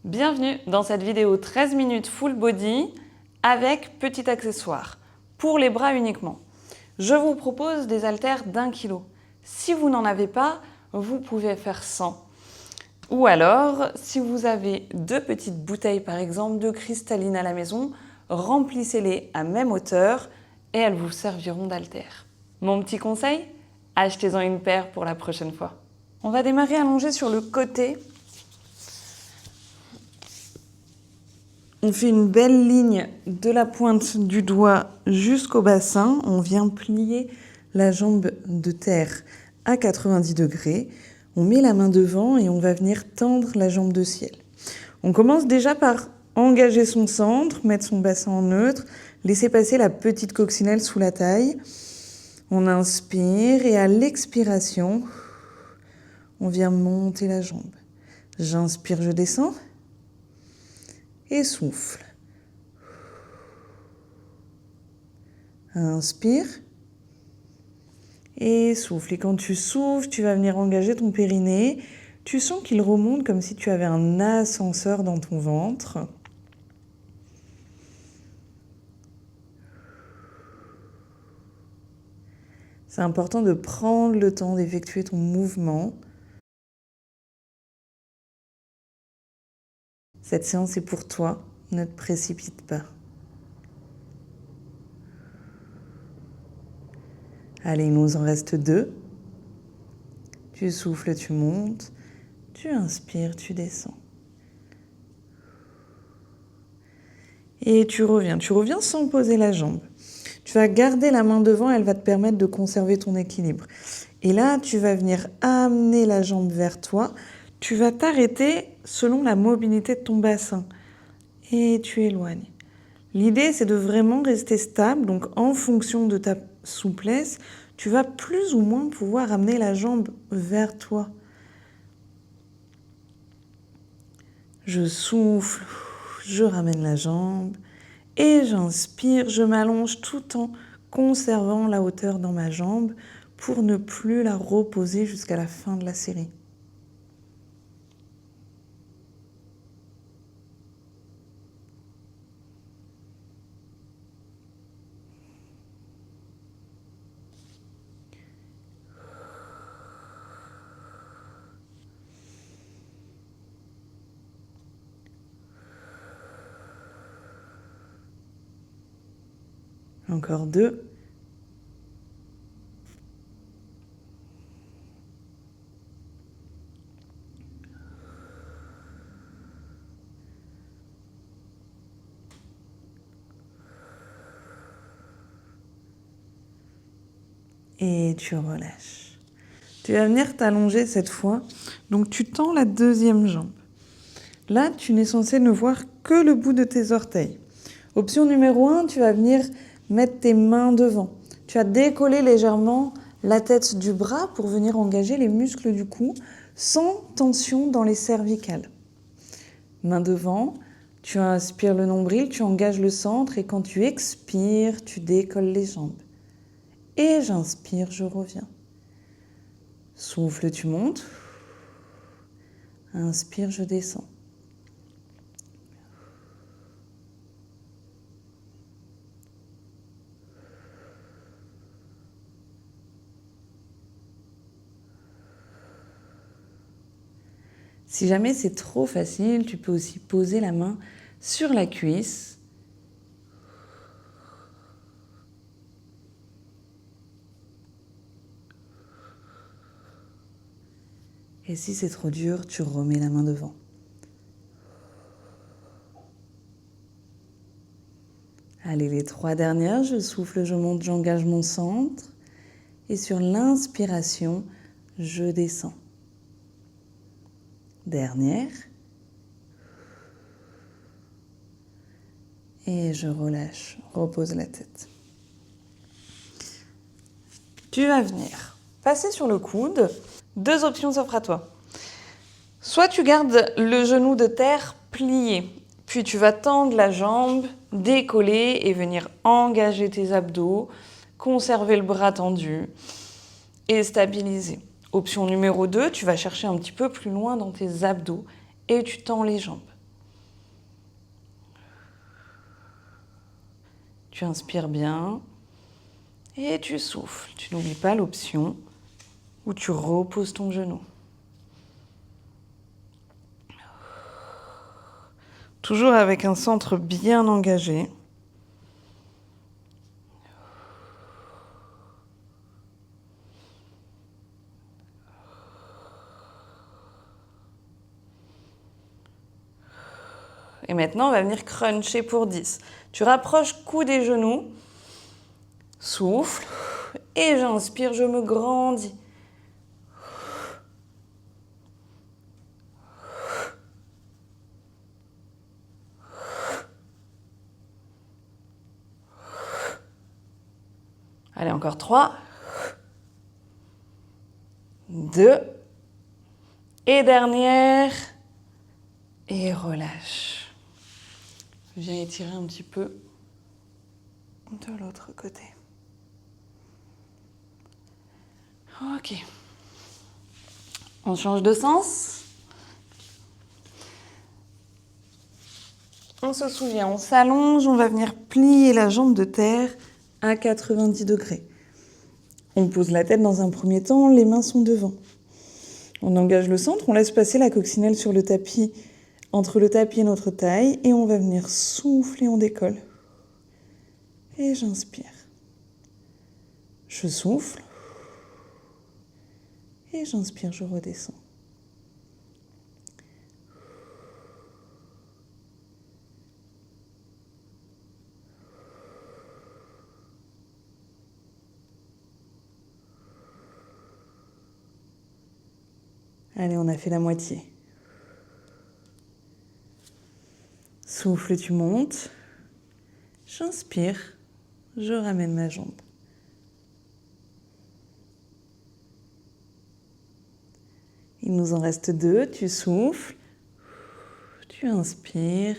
Bienvenue dans cette vidéo 13 minutes full body avec petit accessoire, pour les bras uniquement. Je vous propose des haltères d'1 kg. Si vous n'en avez pas, vous pouvez faire 100. Ou alors, si vous avez 2 petites bouteilles par exemple de cristalline à la maison, remplissez-les à même hauteur et elles vous serviront d'haltères. Mon petit conseil, achetez-en une paire pour la prochaine fois. On va démarrer allongé sur le côté. On fait une belle ligne de la pointe du doigt jusqu'au bassin. On vient plier la jambe de terre à 90 degrés. On met la main devant et on va venir tendre la jambe de ciel. On commence déjà par engager son centre, mettre son bassin en neutre, laisser passer la petite coccinelle sous la taille. On inspire et à l'expiration, on vient monter la jambe. J'inspire, je descends. Et souffle. Inspire. Et souffle. Et quand tu souffles, tu vas venir engager ton périnée. Tu sens qu'il remonte comme si tu avais un ascenseur dans ton ventre. C'est important de prendre le temps d'effectuer ton mouvement. Cette séance est pour toi, ne te précipite pas. Allez, il nous en reste 2. Tu souffles, tu montes, tu inspires, tu descends. Et tu reviens sans poser la jambe. Tu vas garder la main devant, elle va te permettre de conserver ton équilibre. Et là, tu vas venir amener la jambe vers toi. Tu vas t'arrêter selon la mobilité de ton bassin. Et tu éloignes. L'idée, c'est de vraiment rester stable. Donc, en fonction de ta souplesse, tu vas plus ou moins pouvoir amener la jambe vers toi. Je souffle, je ramène la jambe. Et j'inspire, je m'allonge tout en conservant la hauteur dans ma jambe pour ne plus la reposer jusqu'à la fin de la série. Encore 2. Et tu relâches. Tu vas venir t'allonger cette fois. Donc tu tends la deuxième jambe. Là, tu n'es censé ne voir que le bout de tes orteils. Option numéro 1, tu vas venir mettre tes mains devant. Tu vas décoller légèrement la tête du bras pour venir engager les muscles du cou sans tension dans les cervicales. Main devant, tu inspires le nombril, tu engages le centre et quand tu expires, tu décolles les jambes. Et j'inspire, je reviens. Souffle, tu montes. Inspire, je descends. Si jamais c'est trop facile, tu peux aussi poser la main sur la cuisse. Et si c'est trop dur, tu remets la main devant. Allez, les 3 dernières, je souffle, je monte, j'engage mon centre. Et sur l'inspiration, je descends. Dernière. Et je relâche, repose la tête. Tu vas venir passer sur le coude. 2 options s'offrent à toi. Soit tu gardes le genou de terre plié, puis tu vas tendre la jambe, décoller et venir engager tes abdos, conserver le bras tendu et stabiliser. Option numéro 2, tu vas chercher un petit peu plus loin dans tes abdos et tu tends les jambes. Tu inspires bien et tu souffles. Tu n'oublies pas l'option où tu reposes ton genou. Toujours avec un centre bien engagé. Et maintenant, on va venir cruncher pour 10. Tu rapproches coude et genoux. Souffle. Et j'inspire, je me grandis. Allez, encore 3. 2. Et dernière. Et relâche. Viens étirer un petit peu de l'autre côté. Ok. On change de sens. On se souvient, on s'allonge, on va venir plier la jambe de terre à 90 degrés. On pose la tête dans un premier temps, les mains sont devant. On engage le centre, on laisse passer la coccinelle sur le tapis, entre le tapis et notre taille, et on va venir souffler, on décolle. Et j'inspire. Je souffle. Et j'inspire, je redescends. Allez, on a fait la moitié. Souffle, tu montes. J'inspire, je ramène ma jambe. Il nous en reste 2, tu souffles, tu inspires,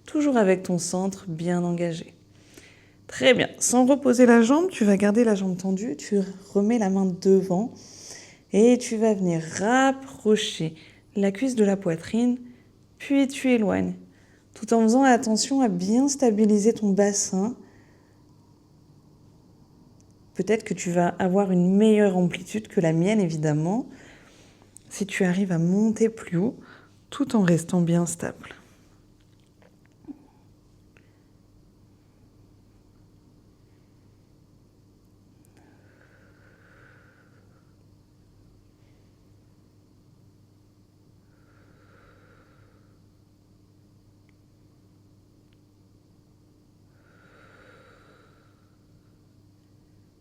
toujours avec ton centre bien engagé. Très bien, sans reposer la jambe, tu vas garder la jambe tendue, tu remets la main devant et tu vas venir rapprocher la cuisse de la poitrine, puis tu éloignes, tout en faisant attention à bien stabiliser ton bassin. Peut-être que tu vas avoir une meilleure amplitude que la mienne, évidemment, si tu arrives à monter plus haut, tout en restant bien stable.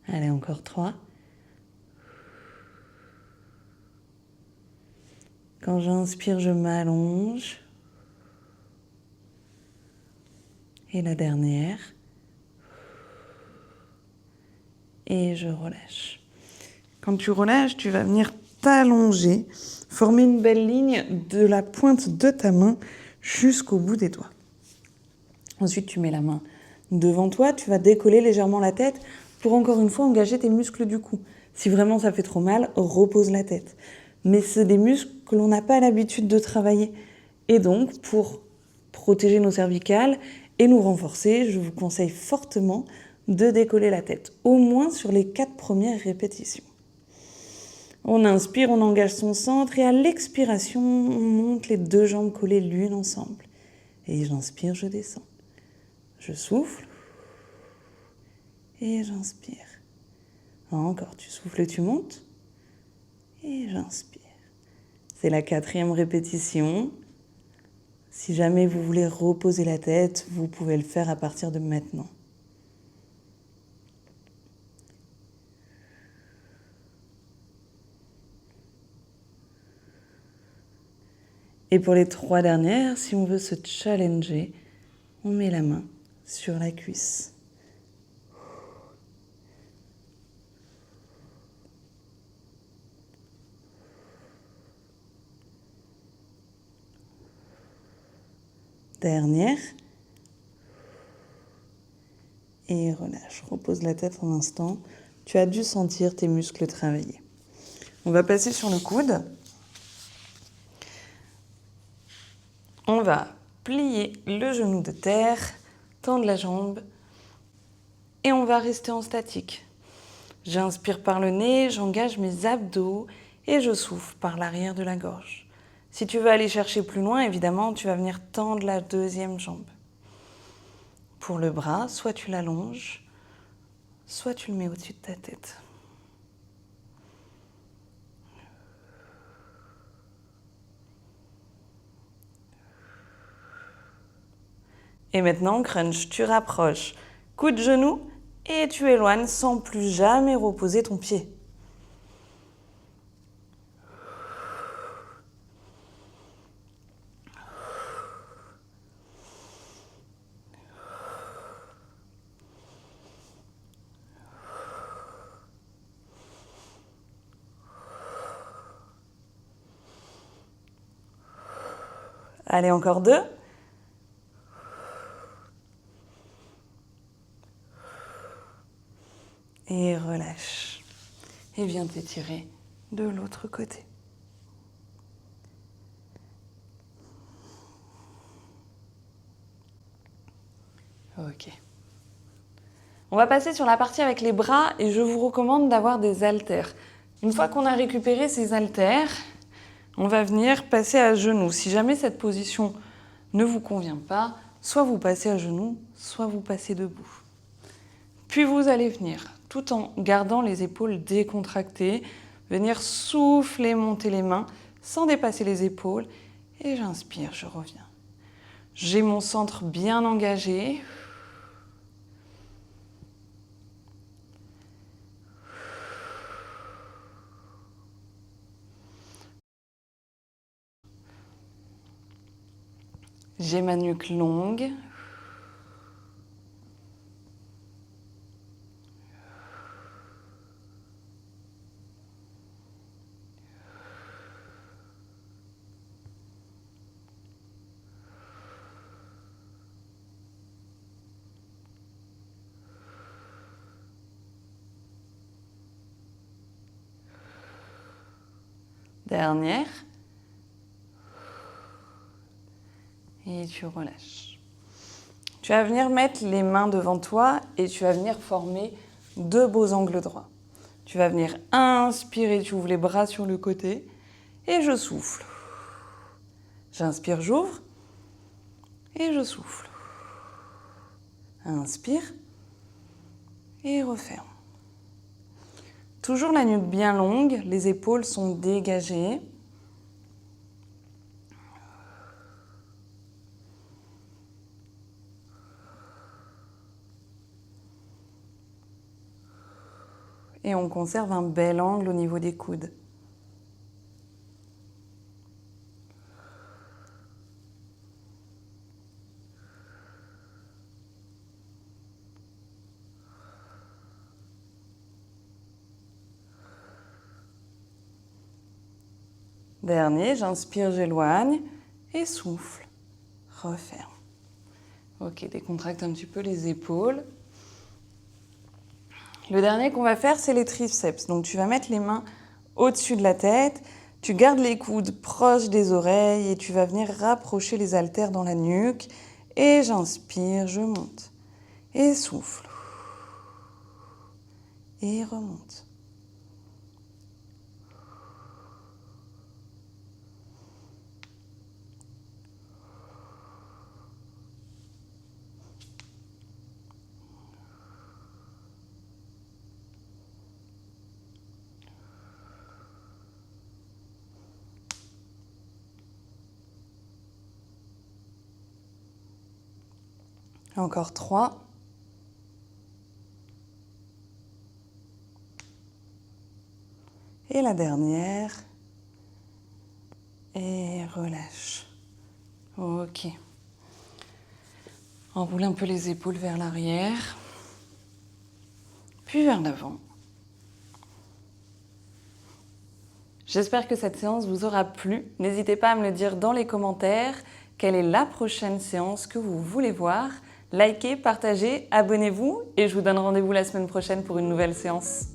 Allez, encore 3. Quand j'inspire, je m'allonge. Et la dernière. Et je relâche. Quand tu relâches, tu vas venir t'allonger, former une belle ligne de la pointe de ta main jusqu'au bout des doigts. Ensuite, tu mets la main devant toi, tu vas décoller légèrement la tête pour encore une fois engager tes muscles du cou. Si vraiment ça fait trop mal, repose la tête. Mais c'est des muscles que l'on n'a pas l'habitude de travailler. Et donc, pour protéger nos cervicales et nous renforcer, je vous conseille fortement de décoller la tête, au moins sur les 4 premières répétitions. On inspire, on engage son centre et à l'expiration, on monte les 2 jambes collées l'une ensemble. Et j'inspire, je descends. Je souffle et j'inspire. Encore, tu souffles, tu montes et j'inspire. C'est la 4e répétition. Si jamais vous voulez reposer la tête, vous pouvez le faire à partir de maintenant. Et pour les 3 dernières, si on veut se challenger, on met la main sur la cuisse. Dernière. Et relâche. Repose la tête un instant. Tu as dû sentir tes muscles travailler. On va passer sur le coude. On va plier le genou de terre, tendre la jambe et on va rester en statique. J'inspire par le nez, j'engage mes abdos et je souffle par l'arrière de la gorge. Si tu veux aller chercher plus loin, évidemment, tu vas venir tendre la deuxième jambe. Pour le bras, soit tu l'allonges, soit tu le mets au-dessus de ta tête. Et maintenant, crunch, tu rapproches. Coup de genou et tu éloignes sans plus jamais reposer ton pied. Allez, encore 2. Et relâche. Et viens t'étirer de l'autre côté. Ok. On va passer sur la partie avec les bras et je vous recommande d'avoir des haltères. Une fois qu'on a récupéré ces haltères, on va venir passer à genoux. Si jamais cette position ne vous convient pas, soit vous passez à genoux, soit vous passez debout. Puis vous allez venir, tout en gardant les épaules décontractées, venir souffler, monter les mains sans dépasser les épaules. Et j'inspire, je reviens. J'ai mon centre bien engagé. J'ai ma nuque longue. Dernière. Et tu relâches. Tu vas venir mettre les mains devant toi et tu vas venir former 2 beaux angles droits. Tu vas venir inspirer, tu ouvres les bras sur le côté et je souffle. J'inspire, j'ouvre et je souffle. Inspire et referme. Toujours la nuque bien longue, les épaules sont dégagées. Et on conserve un bel angle au niveau des coudes. Dernier, j'inspire, j'éloigne et souffle. Referme. Ok, décontracte un petit peu les épaules. Le dernier qu'on va faire, c'est les triceps. Donc tu vas mettre les mains au-dessus de la tête, tu gardes les coudes proches des oreilles et tu vas venir rapprocher les haltères dans la nuque. Et j'inspire, je monte. Et souffle. Et remonte. Encore 3. Et la dernière. Et relâche. Ok. Enroule un peu les épaules vers l'arrière. Puis vers l'avant. J'espère que cette séance vous aura plu. N'hésitez pas à me le dire dans les commentaires. Quelle est la prochaine séance que vous voulez voir? Likez, partagez, abonnez-vous et je vous donne rendez-vous la semaine prochaine pour une nouvelle séance.